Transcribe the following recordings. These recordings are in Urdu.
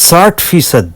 60%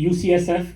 UCSF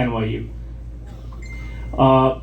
NYU।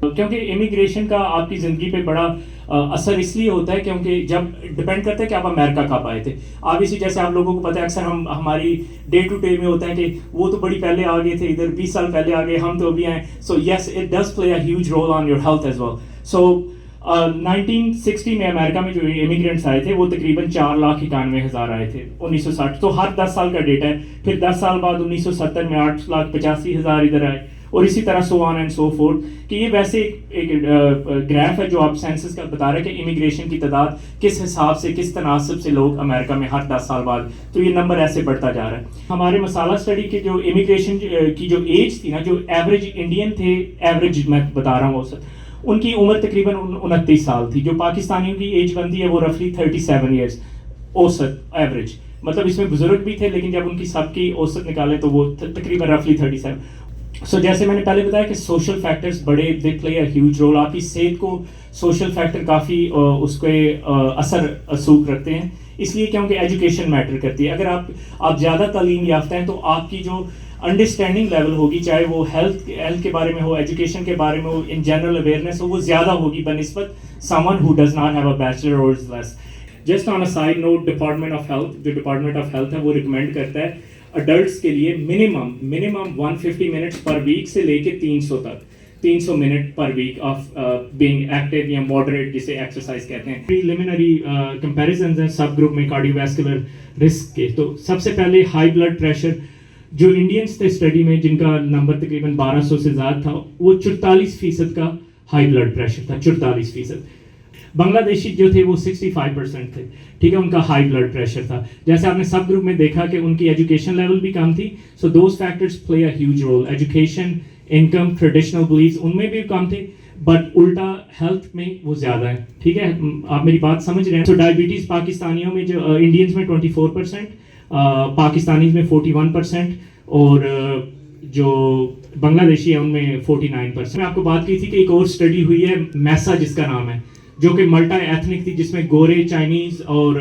کیونکہ امیگریشن کا آپ کی زندگی پہ بڑا اثر اس لیے ہوتا ہے کیونکہ جب ڈپینڈ کرتا ہے کہ آپ امریکہ کب آئے تھے. آبویسلی جیسے آپ لوگوں کو پتہ ہے اکثر ہماری ڈے ٹو ڈے میں ہوتا ہے کہ وہ تو بڑی پہلے آ گئے تھے, ادھر 20 سال پہلے آ گئے, ہم تو ابھی آئے. So yes it does play a huge role on your health as well. So 1960 میں امریکہ میں جو امیگرینٹس آئے تھے وہ تقریباً 4,91,000 آئے تھے 1960. تو ہر 10 سال کا ڈیٹا ہے. پھر 10 سال بعد 1970 میں 8,85,000 ادھر آئے, اور اسی طرح سو آن اینڈ سو فورتھ. کہ یہ ویسے ایک گراف ہے جو آپ سینسس کا بتا رہے ہیں کہ امیگریشن کی تعداد کس حساب سے کس تناسب سے لوگ امریکہ میں ہر 10 سال بعد, تو یہ نمبر ایسے بڑھتا جا رہا ہے. ہمارے مسالہ اسٹڈی کے جو امیگریشن کی جو ایج تھی نا, جو ایوریج انڈین تھے, ایوریج میں بتا رہا ہوں اوسط, ان کی عمر تقریباً 29 سال تھی. جو پاکستانیوں کی ایج بنتی ہے وہ رفلی 37 ایئرس اوسط ایوریج. مطلب اس میں بزرگ بھی تھے لیکن جب ان کی سب کی اوسط نکالے تو وہ تقریباً رفلی 37. سو جیسے میں نے پہلے بتایا کہ سوشل فیکٹرز بڑے دے پلے اے ہیوج رول. آپ کی صحت کو سوشل فیکٹر کافی اس کے اثر سوک رکھتے ہیں, اس لیے کیونکہ ایجوکیشن میٹر کرتی ہے. اگر آپ زیادہ تعلیم یافتہ ہیں تو آپ کی جو انڈرسٹینڈنگ لیول ہوگی, چاہے وہ ہیلتھ کے بارے میں ہو, ایجوکیشن کے بارے میں ہو, ان جنرل اویئرنیس ہو, وہ زیادہ ہوگی بنسبت someone who does not have a bachelor or less. Just on a side note, department of health جو ڈپارٹمنٹ آف ہیلتھ ہے وہ ریکمینڈ کرتا ہے اڈلٹس کے لیے منیمم 150 منٹس پر ویک سے لے کے 300 تک, 300 منٹ پر ویک آف بینگ ایکٹیو یا ماڈریٹ جسے ایکسرسائز کہتے ہیں. پریلیمنری کمپیریزنز ہیں سب گروپ میں کارڈیو ویسکولر رسک کے. تو سب سے پہلے ہائی بلڈ پریشر جو انڈینس تھے اسٹڈی میں جن کا نمبر تقریباً 1200 سے زیادہ تھا, وہ 44% کا ہائی بلڈ پریشر تھا, 44%. بنگلہ دیشی جو تھے وہ 65% تھے, ٹھیک ہے, ان کا ہائی بلڈ پریشر تھا. جیسے آپ نے سب گروپ میں دیکھا کہ ان کی ایجوکیشن لیول بھی کم تھی. So those factors play a huge role. Education, income, traditional beliefs ان میں بھی کم تھے, بٹ الٹا ہیلتھ میں وہ زیادہ ہیں. ٹھیک ہے, آپ میری بات سمجھ رہے ہیں. تو ڈائبٹیز پاکستانیوں میں جو انڈینز میں 24%, پاکستانیز میں 41%, اور جو بنگلہ دیشی ہے ان میں 49%. میں آپ کو بات کی تھی کہ ایک اور اسٹڈی ہوئی ہے میسا جس کا نام ہے, جو کہ ملٹا ایتھنک تھی, جس میں گورے, چائنیز اور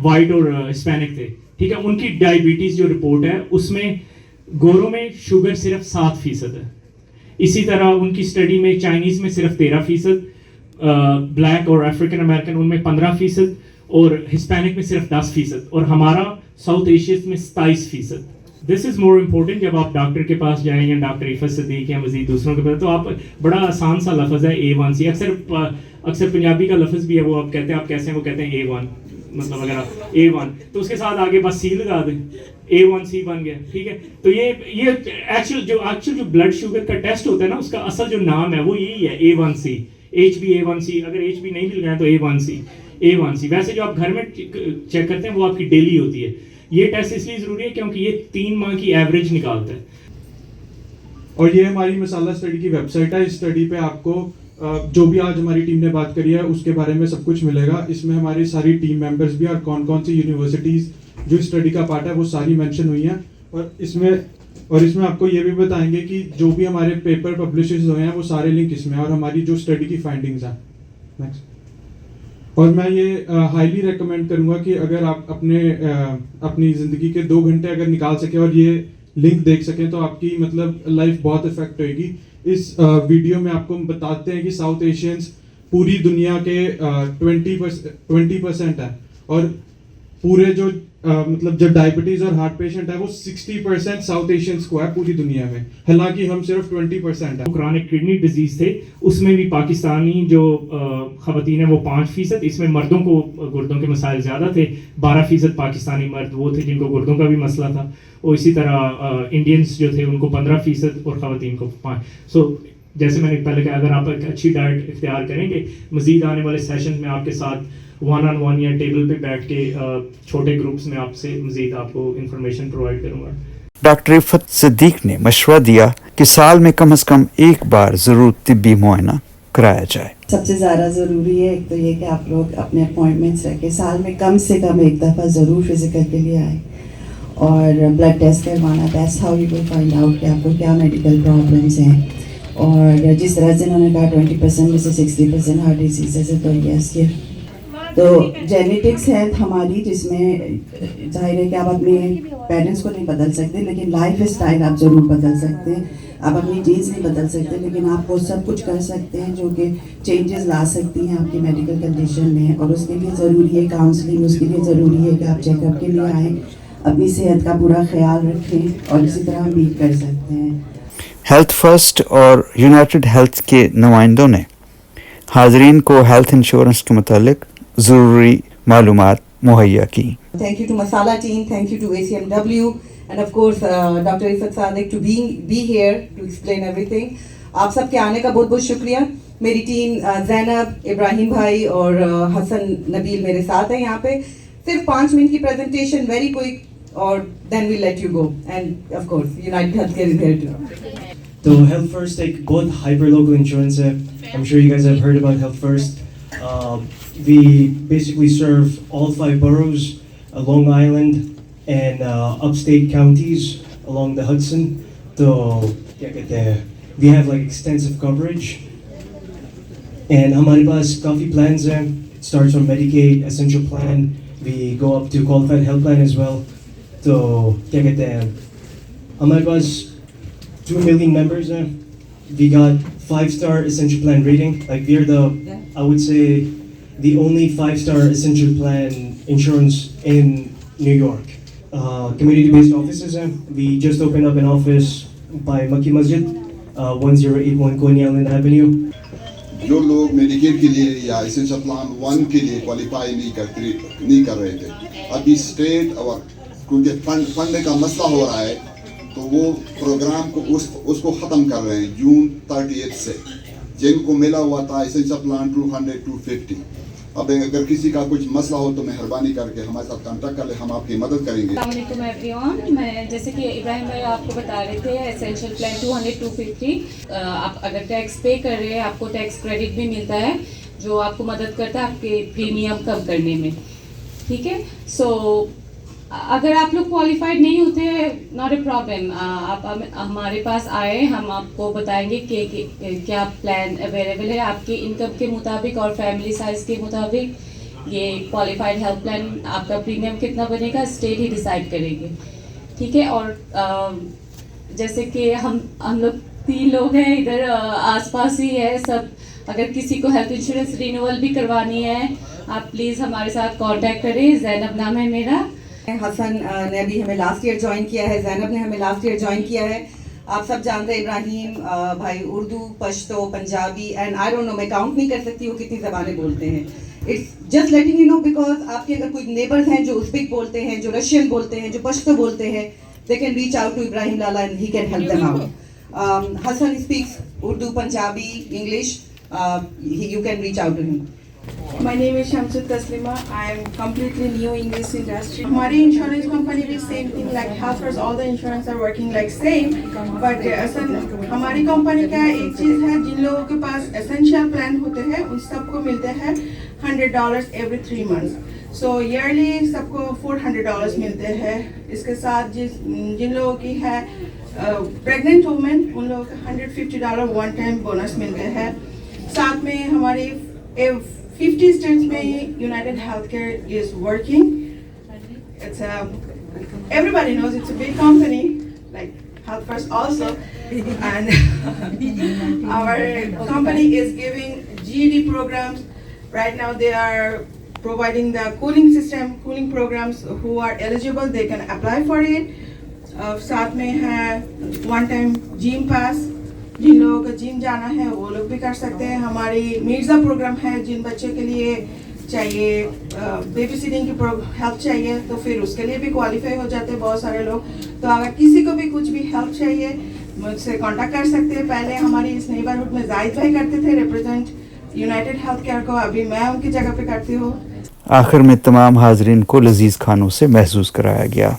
وائٹ اور ہسپینک تھے. ٹھیک ہے, ان کی ڈائبٹیز جو رپورٹ ہے اس میں گوروں میں شوگر صرف 7% ہے. اسی طرح ان کی اسٹڈی میں چائنیز میں صرف 13%, بلیک اور افریقن امریکن ان میں 15%, اور ہسپینک میں صرف 10%, اور ہمارا ساؤتھ ایشیا میں 27%. دس از مور امپورٹنٹ. جب آپ ڈاکٹر کے پاس جائیں یا ڈاکٹر عفت صدیق یا مزید دوسروں کے پاس, تو آپ بڑا آسان سا لفظ ہے A1C. اکثر پنجابی کا لفظ بھی ہے, وہ آپ کہتے ہیں, آپ کیسے ہیں, وہ کہتے ہیں A1. مطلب اگر آپ A1 تو اس کے ساتھ آگے بس C لگا دیں, A1C بن گیا. ٹھیک ہے, تو یہ ایکچوئل جو بلڈ شوگر کا ٹیسٹ ہوتا ہے نا, اس کا اصل جو نام ہے وہ یہی ہے A1C. HbA1c, اگر HB نہیں بھی لگائیں تو A1C. ویسے جو آپ گھر میں چیک کرتے ہیں وہ آپ کی ڈیلی ہوتی ہے. یہ ٹیسٹ اس لیے ضروری ہے کیونکہ یہ 3 ماہ کی ایوریج نکالتا ہے. اور یہ ہماری مسالہ اسٹڈی کی ویب سائٹ ہے. اس اسٹڈی پہ آپ کو جو بھی آج ہماری ٹیم نے بات کری ہے اس کے بارے میں سب کچھ ملے گا. اس میں ہماری ساری ٹیم ممبرز بھی اور کون کون سی یونیورسٹیز جو اسٹڈی کا پارٹ ہے وہ ساری مینشن ہوئی ہیں. اور اس میں آپ کو یہ بھی بتائیں گے کہ جو بھی ہمارے پیپر پبلشز ہوئے ہیں وہ سارے لنک اس میں, اور ہماری جو اسٹڈی کی فائنڈنگز ہیں. نیکسٹ. اور میں یہ ہائیلی ریکمینڈ کروں گا کہ اگر آپ اپنی زندگی کے 2 گھنٹے اگر نکال سکیں اور یہ لنک دیکھ سکیں تو آپ کی مطلب لائف بہت افیکٹ ہوئے گی. اس ویڈیو میں آپ کو بتاتے ہیں کہ ساؤتھ ایشینز پوری دنیا کے 20% ہیں, اور پورے جو مطلب جو ڈائبٹیز اور ہارٹ پیشنٹ ہے وہ 60% ساؤتھ ایشینز کو ہے پوری دنیا میں, حالانکہ ہم صرف 20% ہیں. کرونک کڈنی ڈیزیز تھے, اس میں بھی پاکستانی جو خواتین ہیں وہ 5%. اس میں مردوں کو گردوں کے مسائل زیادہ تھے, 12% پاکستانی مرد وہ تھے جن کو گردوں کا بھی مسئلہ تھا, اور اسی طرح انڈینس جو تھے ان کو 15% اور خواتین کو 5%. سو جیسے میں نے پہلے کہا, اگر آپ ایک اچھی ڈائٹ اختیار کریں گے, مزید آنے والے سیشن میں آپ کے ساتھ 1-on-1 یا ٹیبل پہ بیٹھ کے چھوٹے گروپس میں آپ سے مزید آپ کو انفارمیشن پرووائڈ کروں گا. ڈاکٹر عفت صدیق نے مشورہ دیا کہ سال میں کم از کم ایک بار ضرور طبی معائنہ کرایا جائے. سب سے زیادہ ضروری ہے ایک تو یہ کہ آپ لوگ اپنے اپوائنٹمنٹس رکھیں, سال میں کم سے کم ایک دفعہ ضرور فزیکل کے لیے آئیں اور بلڈ ٹیسٹ کروانا. That's how you will find out کہ آپ کو کیا میڈیکل پرابلمس ہیں. اور جس طرح سے انہوں نے کہا 20% میں سے 60% ہارٹ ڈیزیز ہے, تو یس یہ تو جینیٹکس ہیلتھ ہماری جس میں ظاہر ہے کہ آپ اپنے پیرنٹس کو نہیں بدل سکتے لیکن لائف اسٹائل آپ ضرور بدل سکتے ہیں. آپ اپنی جینز نہیں بدل سکتے لیکن آپ وہ سب کچھ کر سکتے ہیں جو کہ چینجز لا سکتی ہیں آپ کی میڈیکل کنڈیشن میں. اور اس کے لیے ضروری ہے کاؤنسلنگ, اس کے لیے ضروری ہے کہ آپ چیک اپ کے لیے آئیں, اپنی صحت کا پورا خیال رکھیں اور اسی طرح ہم میٹ کر سکتے ہیں. ہیلتھ فرسٹ اور یونائٹڈ ہیلتھ کے نمائندوں نے حاضرین کو ہیلتھ انشورنس کے متعلق ضروری معلومات مہیا کی. Thank you to Masala team, thank you to ACMW, and of course Dr. Ifat Sadiq to be here to explain everything. آپ سب کے آنے کا بہت بہت شکریہ. میری ٹیم زینب, ابراہیم بھائی اور حسن نبیل میرے ساتھ ہیں یہاں پہ. صرف 5 منٹ کی پریزنٹیشن, ویری کوئک, اور then we'll let you go. And of course United Healthcare is here too. تو Health First ایک بہت ہائپر لوگو انشورنس ہے. I'm sure you guys have heard about Health First. We basically serve all 5 boroughs, Long Island and upstate counties along the Hudson. تو کیا کہتے ہیں, we have like extensive coverage and ہمارے پاس کافی plans ہیں. It starts from Medicaid, Essential Plan, we go up to Qualified Health Plan as well. تو کیا کہتے ہیں, ہمارے پاس 2 million members ہیں. We got 5-star Essential Plan rating. Like we are the, I would say, the only 5-star Essential Plan insurance in New York. Community-based offices ہیں. We just opened up an office by Makki Masjid, 1081 Coney Island Avenue. جو لوگ میڈیکیڈ کے لیے یا اسینشل پلان 1 کے لیے کوالیفائی نہیں کر رہے تھے, ابھی اسٹیٹ اور کیونکہ فنڈ کا مسئلہ ہو رہا ہے تو وہ پروگرام کو اس کو ختم کر رہے ہیں جون 30 سے. جن کو ملا ہوا تھا اسینشل پلان 200 250, اب اگر کسی کا کچھ مسئلہ ہو تو مہربانی کر کے ہمارے ساتھ کانٹیکٹ کر لیں, ہم آپ کی مدد کریں گے. السلام علیکم ایوری ون. میں جیسے کہ ابراہیم بھائی آپ کو بتا رہے تھے اسینشیل پلان 200 250, آپ اگر ٹیکس پے کر رہے ہیں آپ کو ٹیکس کریڈٹ بھی ملتا ہے جو آپ کو مدد کرتا ہے آپ کے پریمیم کم کرنے میں. ٹھیک ہے, سو اگر آپ لوگ کوالیفائڈ نہیں ہوتے, ناٹ اے پرابلم, آپ ہمارے پاس آئے, ہم آپ کو بتائیں گے کہ کیا پلان اویلیبل ہے آپ کے انکم کے مطابق اور فیملی سائز کے مطابق. یہ کوالیفائڈ ہیلتھ پلان آپ کا پریمیم کتنا بنے گا اسٹیٹ ہی ڈیسائیڈ کرے گی. ٹھیک ہے, اور جیسے کہ ہم لوگ 3 لوگ ہیں ادھر آس پاس ہی ہے سب. اگر کسی کو ہیلتھ انشورنس رینیول بھی کروانی ہے آپ پلیز ہمارے ساتھ کانٹیکٹ کریں. زینب نام ہے میرا. حسن نے بھی ہمیں لاسٹ ایئر جوائن کیا ہے, زینب نے ہمیں لاسٹ ایئر جوائن کیا ہے. آپ سب جانتے ہیں ابراہیم بھائی Urdu, Pashto, Punjabi and I don't know, میں کاؤنٹ نہیں کر سکتی وہ کتنی زبانیں بولتے ہیں. It's just letting you know because آپ کے اگر کوئی نیبرز ہیں جو ازبک بولتے ہیں, جو رشین بولتے ہیں, جو پشتو بولتے ہیں, they can reach out to Ibrahim Lala and he can help them out. Hassan speaks Urdu, Punjabi, English, you can reach out to him. My name is Shamsud Taslima. I am completely new in this industry. ہماری insurance company بھی same thing like Health First, all the insurance are working like same. But اصل ہماری کمپنی کا ایک چیز ہے, جن لوگوں کے پاس essential plan ہوتے ہیں ان سب کو ملتے ہیں $100 every 3 months. So yearly سب کو $400 ملتے ہیں. اس کے ساتھ جن لوگوں کی ہے pregnant women, ان لوگوں کو $150 one time bonus ملتے ہیں. ساتھ میں ہماری 50 states میں United Healthcare is working. It's everybody knows it's a big company like Health First also, and our company is giving GED programs. Right now they are providing the cooling programs. Who are eligible they can apply for it. ساتھ میں ہے one time gym pass, جن لوگوں کو جم جانا ہے وہ لوگ بھی کر سکتے ہیں. ہماری مرزا پروگرام ہے, جن بچے کے لیے چاہیے بیبی سٹنگ کی ہیلپ چاہیے تو پھر اس کے لیے بھی کوالیفائی ہو جاتے ہیں بہت سارے لوگ. تو اگر کسی کو بھی کچھ بھی ہیلپ چاہیے مجھ سے کانٹیکٹ کر سکتے ہیں. پہلے ہماری اس نیبرہڈ میں زاہد بھائی کرتے تھے ریپرزینٹ یونائٹڈ ہیلتھ کیئر کو, ابھی میں ان کی جگہ پہ کرتی ہوں. آخر میں تمام حاضرین کو لذیذ کھانوں سے محظوظ کرایا گیا.